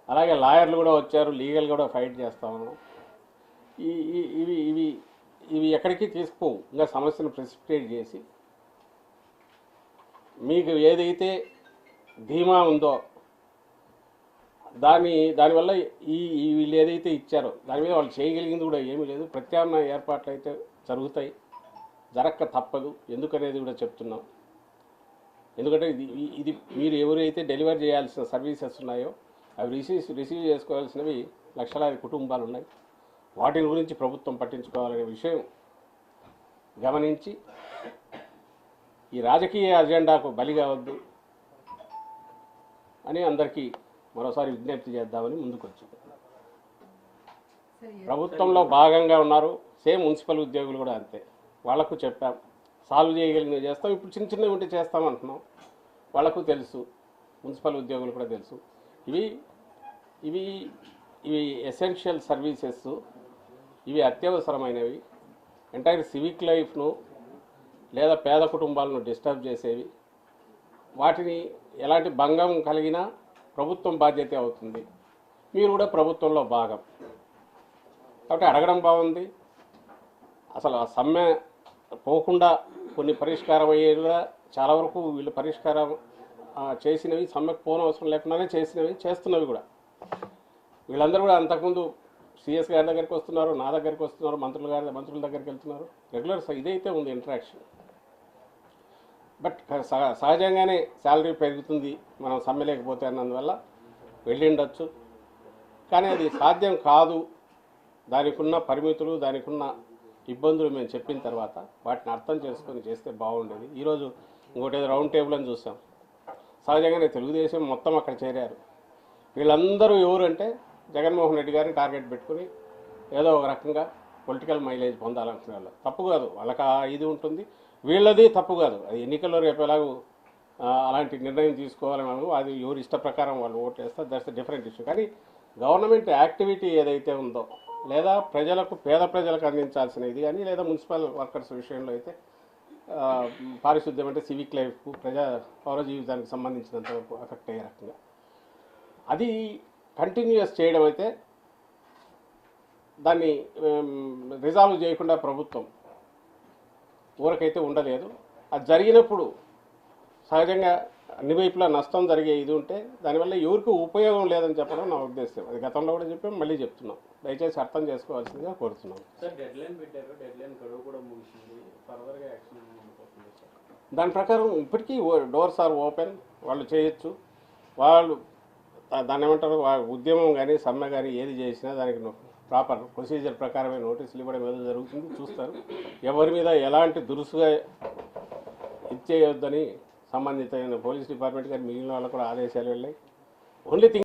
అలాగే లాయర్లు కూడా వచ్చారు, లీగల్ కూడా ఫైట్ చేస్తా ఉన్నాం. ఇవి ఇవి ఇవి ఎక్కడికి తీసుకుపోవు. ఇంకా సమస్యను ప్రెసిపిటేట్ చేసి మీకు ఏదైతే ధీమా ఉందో దానివల్ల వీళ్ళు ఏదైతే ఇచ్చారో దాని మీద వాళ్ళు చేయగలిగింది కూడా ఏమీ లేదు. ప్రత్యామ్నాయ ఏర్పాట్లు అయితే జరుగుతాయి, జరక్క తప్పదు. ఎందుకనేది కూడా చెప్తున్నాం. ఎందుకంటే ఇది మీరు ఎవరైతే డెలివర్ చేయాల్సిన సర్వీసెస్ ఉన్నాయో అవి రిసీవ్ చేసుకోవాల్సినవి లక్షలాది కుటుంబాలు ఉన్నాయి. వాటి గురించి ప్రభుత్వం పట్టించుకోవాలనే విషయం గమనించి ఈ రాజకీయ అజెండాకు బలి కావద్దు అని అందరికీ మరోసారి విజ్ఞప్తి చేద్దామని ముందుకొచ్చాం. ప్రభుత్వంలో భాగంగా ఉన్నారు, సేమ్ మున్సిపల్ ఉద్యోగులు కూడా అంతే. వాళ్లకు చెప్పాం, సాల్వ్ చేయగలిగినవి చేస్తాం. ఇప్పుడు చిన్న చిన్నవి ఉంటే చేస్తామంటున్నాం. వాళ్లకు తెలుసు, మున్సిపల్ ఉద్యోగులు కూడా తెలుసు. ఇవి ఇవి ఇవి ఎసెన్షియల్ సర్వీసెస్, ఇవి అత్యవసరమైనవి. ఎంటైర్ సివిక్ లైఫ్ను లేదా పేద కుటుంబాలను డిస్టర్బ్ చేసేవి. వాటిని ఎలాంటి భంగం కలిగినా ప్రభుత్వం బాధ్యత అవుతుంది. మీరు కూడా ప్రభుత్వంలో భాగం కాబట్టి అడగడం బాగుంది. అసలు ఆ సమ్మె పోకుండా కొన్ని పరిష్కారం అయ్యేలా చాలా వరకు వీళ్ళు పరిష్కారం చేసినవి, సమ్మెకు పోనవసరం లేకుండానే చేసినవి, చేస్తున్నవి కూడా. వీళ్ళందరూ కూడా అంతకుముందు సిఎస్ గారి దగ్గరికి వస్తున్నారు, నా దగ్గరికి వస్తున్నారు, మంత్రుల దగ్గరికి వెళ్తున్నారు. రెగ్యులర్ ఇదైతే ఉంది ఇంటరాక్షన్. బట్ సహజంగానే శాలరీ పెరుగుతుంది మనం సమ్మె లేకపోతే అన్నందువల్ల వెళ్ళిండొచ్చు. కానీ అది సాధ్యం కాదు. దానికి ఉన్న పరిమితులు, దానికి ఉన్న ఇబ్బందులు మేము చెప్పిన తర్వాత వాటిని అర్థం చేసుకొని చేస్తే బాగుండేది. ఈరోజు ఇంకోటి ఏదో రౌండ్ టేబుల్ అని చూసాం. సహజంగానే తెలుగుదేశం మొత్తం అక్కడ చేరారు. వీళ్ళందరూ ఎవరంటే జగన్మోహన్ రెడ్డి గారిని టార్గెట్ పెట్టుకుని ఏదో ఒక రకంగా పొలిటికల్ మైలేజ్ పొందాలనుకునే వాళ్ళు. తప్పు కాదు, వాళ్ళకి ఇది ఉంటుంది. వీళ్ళది తప్పు కాదు. అది ఎన్నికల్లో రేపు ఎలాగూ అలాంటి నిర్ణయం తీసుకోవాలని వాళ్ళు, అది ఎవరి ఇష్ట ప్రకారం వాళ్ళు ఓట్లు వేస్తారు. That's different issue. కానీ గవర్నమెంట్ యాక్టివిటీ ఏదైతే ఉందో, లేదా పేద ప్రజలకు అందించాల్సిన ఇది కానీ, లేదా మున్సిపల్ వర్కర్స్ విషయంలో అయితే పారిశుద్ధ్యం అంటే సివిక్ లైఫ్కు, పౌర జీవితానికి సంబంధించినంత వరకు ఎఫెక్ట్ అయ్యే రకంగా అది కంటిన్యూస్ చేయడం అయితే దాన్ని రిజాల్వ్ చేయకుండా ప్రభుత్వం ఊరకైతే ఉండలేదు. అది జరిగినప్పుడు సహజంగా అన్ని వైపులా నష్టం జరిగే ఇది ఉంటే దానివల్ల ఎవరికి ఉపయోగం లేదని చెప్పడం నా ఉద్దేశం. అది గతంలో కూడా చెప్పాం, మళ్ళీ చెప్తున్నాం. దయచేసి అర్థం చేసుకోవాల్సిందిగా కోరుతున్నాం. దాని ప్రకారం ఇప్పటికీ డోర్స్ ఆర్ ఓపెన్, వాళ్ళు చేయొచ్చు. వాళ్ళు దాన్ని ఏమంటారు, ఉద్యమం కానీ సమ్మె కానీ ఏది చేసినా దానికి ప్రాపర్ ప్రొసీజర్ ప్రకారమే నోటీసులు ఇవ్వడం ఏదో జరుగుతుంది, చూస్తారు. ఎవరి మీద ఎలాంటి దురుసుగా ఇచ్చేయొద్దని సంబంధిత పోలీస్ డిపార్ట్మెంట్ కానీ మిగిలిన వాళ్ళకు కూడా ఆదేశాలు వెళ్ళాయి. Only thing